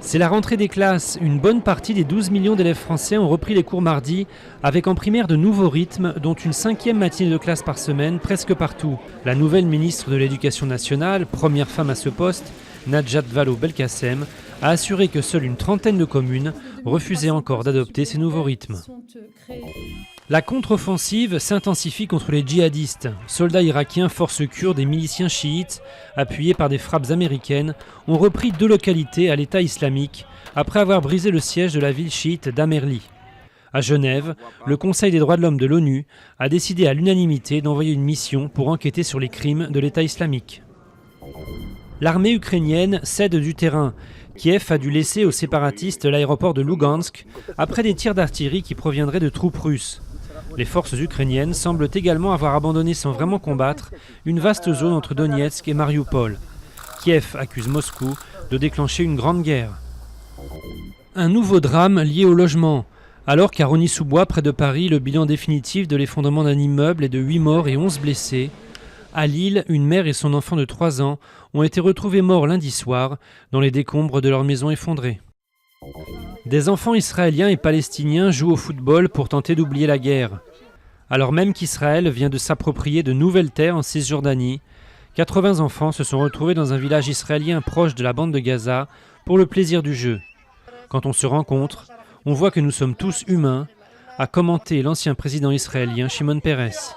C'est la rentrée des classes. Une bonne partie des 12 millions d'élèves français ont repris les cours mardi, avec en primaire de nouveaux rythmes, dont une 5e matinée de classe par semaine, presque partout. La nouvelle ministre de l'Éducation nationale, première femme à ce poste, Najat Vallaud-Belkacem, a assuré que seule une trentaine de communes refusaient encore d'adopter ces nouveaux rythmes. La contre-offensive s'intensifie contre les djihadistes. Soldats irakiens, forces kurdes et miliciens chiites, appuyés par des frappes américaines, ont repris 2 localités à l'État islamique après avoir brisé le siège de la ville chiite d'Amerli. À Genève, le Conseil des droits de l'homme de l'ONU a décidé à l'unanimité d'envoyer une mission pour enquêter sur les crimes de l'État islamique. L'armée ukrainienne cède du terrain. Kiev a dû laisser aux séparatistes l'aéroport de Lugansk après des tirs d'artillerie qui proviendraient de troupes russes. Les forces ukrainiennes semblent également avoir abandonné sans vraiment combattre une vaste zone entre Donetsk et Mariupol. Kiev accuse Moscou de déclencher une grande guerre. Un nouveau drame lié au logement. Alors qu'à Rosny-sous-Bois, près de Paris, le bilan définitif de l'effondrement d'un immeuble est de 8 morts et 11 blessés. À Lille, une mère et son enfant de 3 ans ont été retrouvés morts lundi soir dans les décombres de leur maison effondrée. Des enfants israéliens et palestiniens jouent au football pour tenter d'oublier la guerre. Alors même qu'Israël vient de s'approprier de nouvelles terres en Cisjordanie, 80 enfants se sont retrouvés dans un village israélien proche de la bande de Gaza pour le plaisir du jeu. Quand on se rencontre, on voit que nous sommes tous humains, a commenté l'ancien président israélien Shimon Peres.